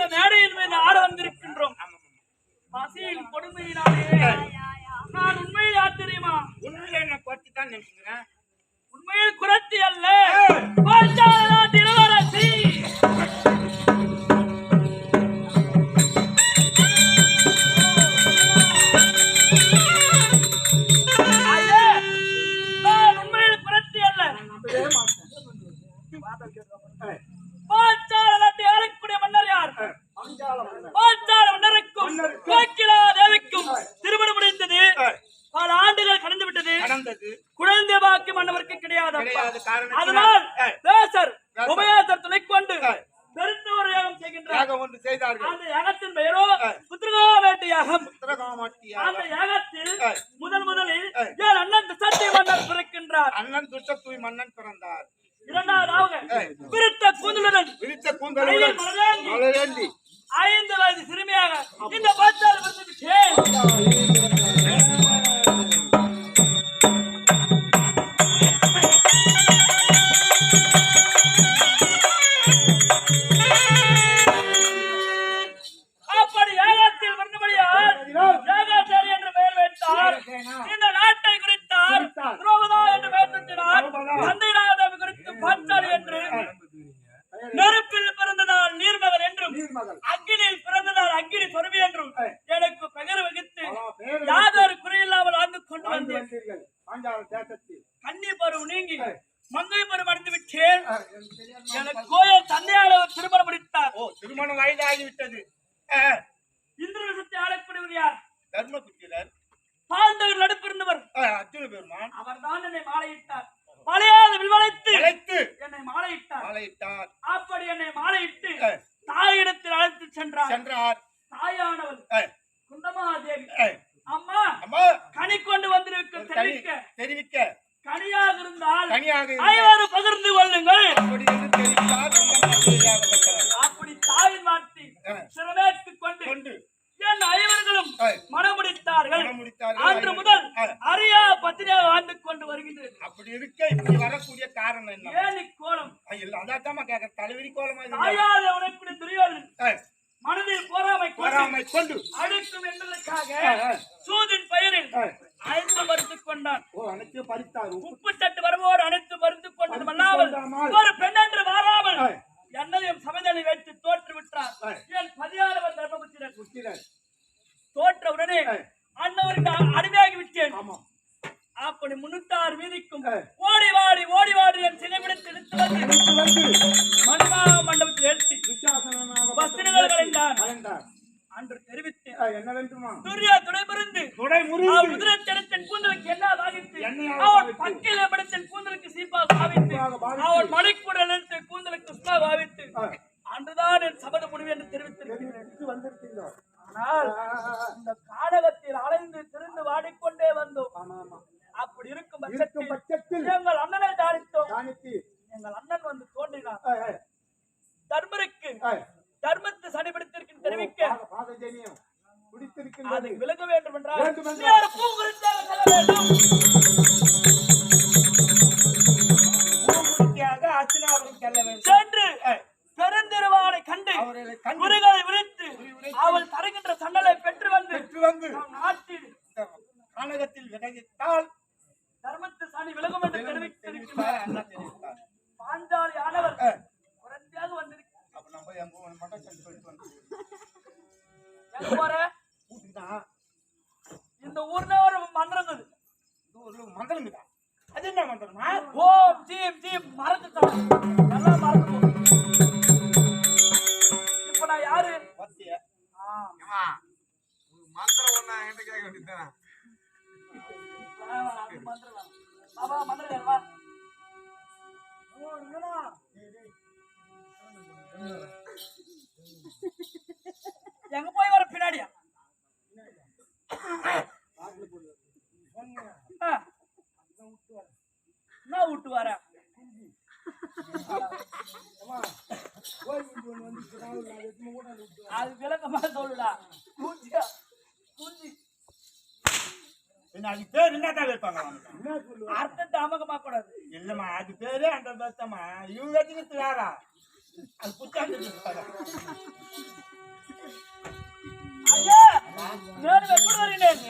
இந்த மேடையின் மீது ஆட வந்திருக்கின்றோம். பசியின் கொடுமையினாலே நான் உண்மையில் யார் தெரியுமா? உண்மையில என்ன குறைச்சி தான் நினைக்கிறேன். உண்மையில் குறைச்சி அல்ல, இளவரசி. குழந்தை பாக்கி மன்னவருக்கு கிடையாது. அதனால் உபயாசர் துணை கொண்டு பெருத்த ஒரு யாகம் செய்கின்றார். அந்த யாகத்தின் பெயரோ புத்திரகாமேட்டு யாகம். அந்த யாகத்தில் முதலில் என் அண்ணன் துஷ்டத்தூய் மன்னன் பிறக்கின்றார். அண்ணன் துஷ்டத்தூய் மன்னன் பிறந்தார். இரண்டாவதாக விருத்த கூந்தலுடன் 5 வயது சிறுமியாக இந்த பாச்சால் அப்படி ஏகாத்தில் வந்தபடியால் ஏகாச்சாரி என்று பெயர் வைத்தார். இந்த நாட்டை குறித்தார் துரோபதா என்று பெயர் சுற்றினார். தந்தை நாதவி குறித்து பாச்சாலி என்று, நெருப்பில் பிறந்த நாள் நீர்மகன் என்றும், அக்கினியில் பிறந்த நாள் அக்கினி சொருபி என்றும் எனக்கு பெயர் வகித்து யாதொரு குறையில்லாமல் ஆண்டு கொண்டு வந்தேன். கன்னி பருவம் நீங்கி மங்கை பருவம் அடைந்து விட்டேன். எனக்கு கோயில் தந்தையாளர் திருமணம் முடித்தார். திருமணம் வயதாகிவிட்டது. இந்திரசத்தை ஆளக்கூடியவர் யார்? தர்மபுத்திரர். பாண்டவர் நடுப்பிருந்தவர் அர்ஜுன பெருமான். அவர் தான் என்னை மாலையிட்டார். பழையாத வில்வளைத்து என்னை மாலையிட்டார். அப்படி என்னை மாலையிட்டு தாயிடத்தில் அழைத்து சென்றார். தாயானவள் குந்தமாதேவி, அம்மா கனி கொண்டு வந்திருக்க தெரிவிக்க, கனியாக இருந்தால் 5 பகிர்ந்து கொள்ளுங்கள். அப்படி தாயின் வார்த்தை சிறமேற்றுக் கொண்டு என் 5 மனமுடித்தார்கள். அன்று முதல் அரியா பத்திரியாக வாழ்ந்து கொண்டு வருகின்றது. அப்படி இருக்க இப்படி வரக்கூடிய காரணம் என்ன? ஏனி கோலம். அதான் கேட்க தலைவரி கோலமா தாயாத உனக்குடைய துரியோதனன் மனதில் போராமை கொண்டு அழைக்கும் என்பதற்காக சூதின் பெயரில் அழைத்து மறுத்துக் கொண்டான். உப்பு தட்டு வருவோடு அனைத்து மறுத்து கொண்டது அல்லாமல் ஒரு பெண் என்று மாறாமல் என்னையும் சமைதலை வைத்து தோற்று விட்டார். என் பதியானவர் தர்மபுத்திரர் தோற்ற உடனே அண்ணவருக்கு அடிமையாகி விட்டேன். அப்படி 306 வீதிக்கும் ஓடி வாடி என் சிலைவிடத்தில் எடுத்து வந்து மணிமா மண்டபத்தில் ஏற்றி வஸ்திரங்கள் கலைந்தான். அன்று தெரிவித்தேன் துரியா துடைபிருந்து முதலச்சடத்தின் கூந்தலுக்கு என்ன பாதித்து, அவன் பக்கில படத்தின் கூந்தலுக்கு சீப்பா பாவித்து, அவன் மலைக்குடல் எடுத்து கூந்தலுக்கு சுண்ணா பாவித்து அன்றுதான் என் சபத முடிவு என்று தெரிவித்திருக்கிறேன். ஆனால் இந்த காடகத்தில் அலைந்து திருந்து வாடிக்கொண்டே வந்தோம். அப்படி இருக்கும் பட்சத்தில் எங்கள் அண்ணனை தானித்தோம். எங்கள் அண்ணன் வந்து தோன்றினார். தர்மத்தை சனிபிடித்திருக்கின்ற தெரிவிக்க அதை விலக வேண்டும் என்றால் சென்று பெருந்திருவானை கண்டு முருகனை விரித்து அவள் தருகின்ற சண்டலை பெற்று வந்து நாட்டில் கானகத்தில் விலகித்தால் தர்மத்து சனி விலகும் என்று தெரிவித்திருக்கிறார். பாஞ்சாலி ஆனவர் குறைந்தாக வந்திருக்கிறார். இந்த ஊர்ல ஒரு மந்திரம் அது என்ன மந்திரமா? ஓம் ஜீம் மறந்துட்டான். நல்லா மறந்து. இப்ப நான் யாரு? மந்திரம் ஒண்ணா என்கிட்ட கேட்க வேண்டியதுதானே? பாபா மந்திரம் வா. எங்க போய் வர பின்னாடியா? என்ன விட்டு வர? அது விளக்கமா சொல்லுடா. அது பேர் என்னதான் வைப்பாங்க? அர்த்தத்தை அமகமா கூடாது. இல்லம்மா, அது பேரு அந்த பத்தமா இவங்க வேறா அது புத்தாண்டு மேலும் எப்படி வருகிறேன்